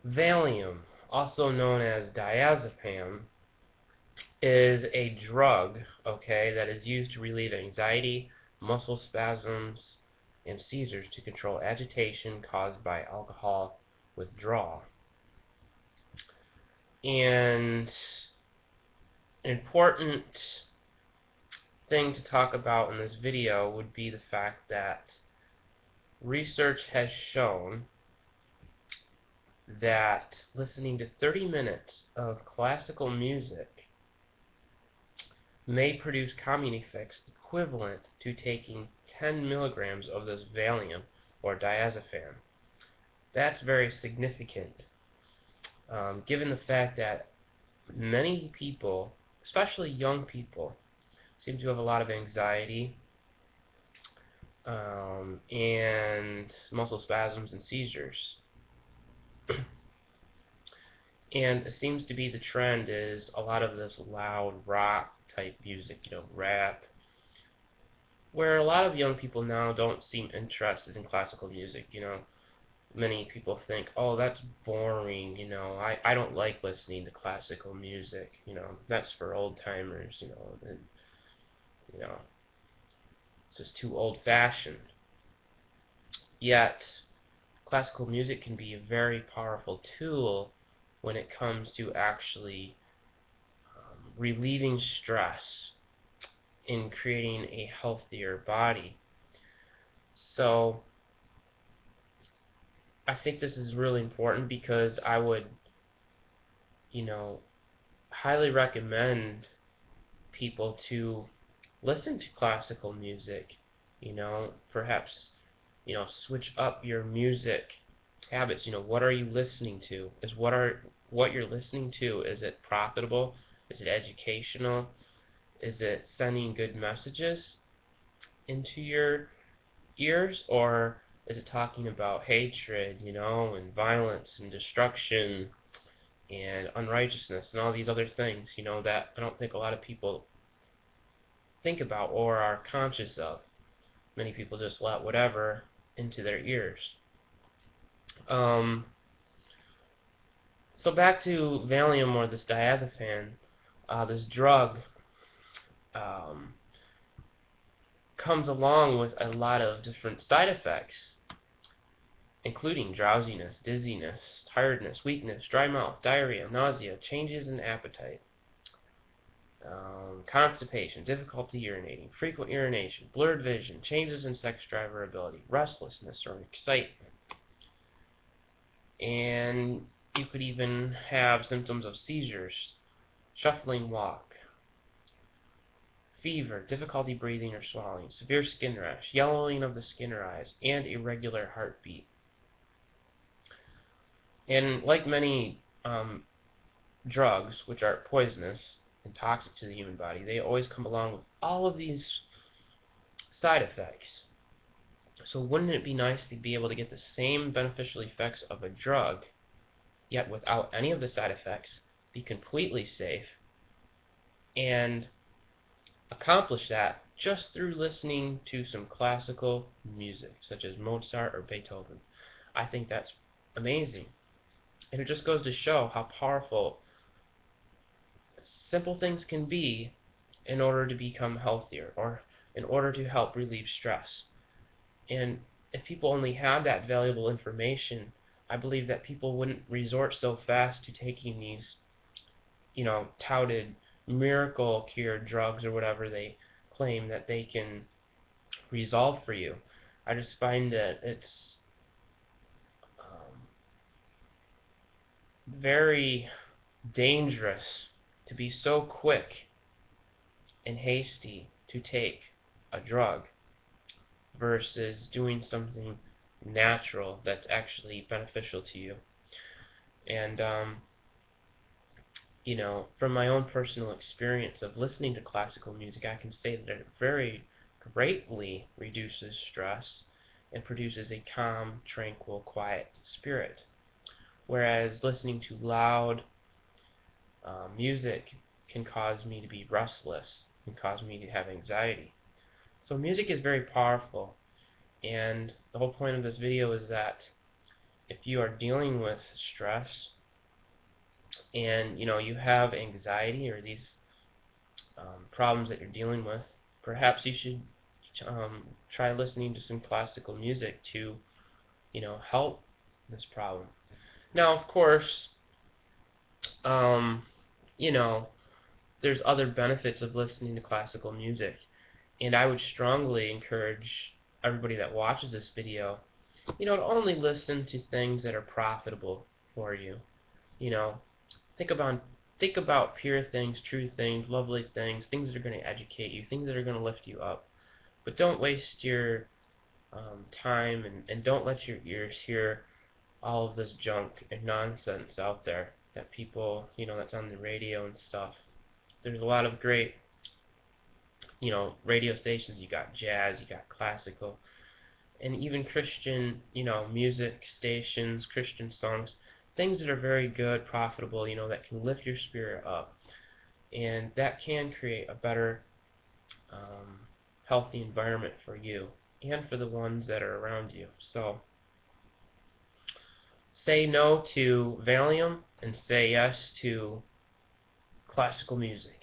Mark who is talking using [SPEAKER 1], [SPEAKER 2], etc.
[SPEAKER 1] Valium, also known as diazepam, is a drug, okay, that is used to relieve anxiety, muscle spasms, and seizures to control agitation caused by alcohol withdrawal. And an important thing to talk about in this video would be the fact that research has shown that listening to 30 minutes of classical music may produce calming effects equivalent to taking 10 milligrams of this Valium or diazepam. That's very significant, given the fact that many people, especially young people, seem to have a lot of anxiety and muscle spasms and seizures. And it seems to be the trend is a lot of this loud rock type music, rap, where a lot of young people now don't seem interested in classical music. Many people think, oh, that's boring, I don't like listening to classical music, that's for old timers, and, it's just too old fashioned. Yet classical music can be a very powerful tool when it comes to actually relieving stress in creating a healthier body. So I think this is really important because I would, highly recommend people to listen to classical music, perhaps, switch up your music habits. What are you listening to? What you're listening to, is it profitable? Is it educational? Is it sending good messages into your ears, or is it talking about hatred, and violence and destruction and unrighteousness and all these other things, that I don't think a lot of people think about or are conscious of. Many people just let whatever into their ears. So back to Valium, or this diazepam, this drug comes along with a lot of different side effects, including drowsiness, dizziness, tiredness, weakness, dry mouth, diarrhea, nausea, changes in appetite, constipation, difficulty urinating, frequent urination, blurred vision, changes in sex drive or ability, restlessness or excitement. And you could even have symptoms of seizures, shuffling walk, fever, difficulty breathing or swallowing, severe skin rash, yellowing of the skin or eyes, and irregular heartbeat. And like many drugs, which are poisonous and toxic to the human body, they always come along with all of these side effects. So wouldn't it be nice to be able to get the same beneficial effects of a drug, yet without any of the side effects, be completely safe, and accomplish that just through listening to some classical music, such as Mozart or Beethoven? I think that's amazing. And it just goes to show how powerful simple things can be in order to become healthier, or in order to help relieve stress. And if people only had that valuable information, I believe that people wouldn't resort so fast to taking these, touted miracle cure drugs or whatever they claim that they can resolve for you. I just find that it's very dangerous to be so quick and hasty to take a drug versus doing something natural that's actually beneficial to you. And from my own personal experience of listening to classical music, I can say that it very greatly reduces stress and produces a calm, tranquil, quiet spirit. Whereas listening to loud music can cause me to be restless and cause me to have anxiety. So music is very powerful, and the whole point of this video is that if you are dealing with stress and you have anxiety or these problems that you're dealing with, perhaps you should try listening to some classical music to help this problem. Now, of course, um, you know, there's other benefits of listening to classical music, and I would strongly encourage everybody that watches this video, to only listen to things that are profitable for you. You know, think about think about pure things, true things, lovely things, things that are going to educate you, things that are going to lift you up. But don't waste your time, and don't let your ears hear all of this junk and nonsense out there that people, that's on the radio and stuff. There's a lot of great, radio stations. You got jazz, you got classical, and even Christian, music stations, Christian songs, things that are very good, profitable, that can lift your spirit up, and that can create a better, um, healthy environment for you and for the ones that are around you. So say no to Valium and say yes to classical music.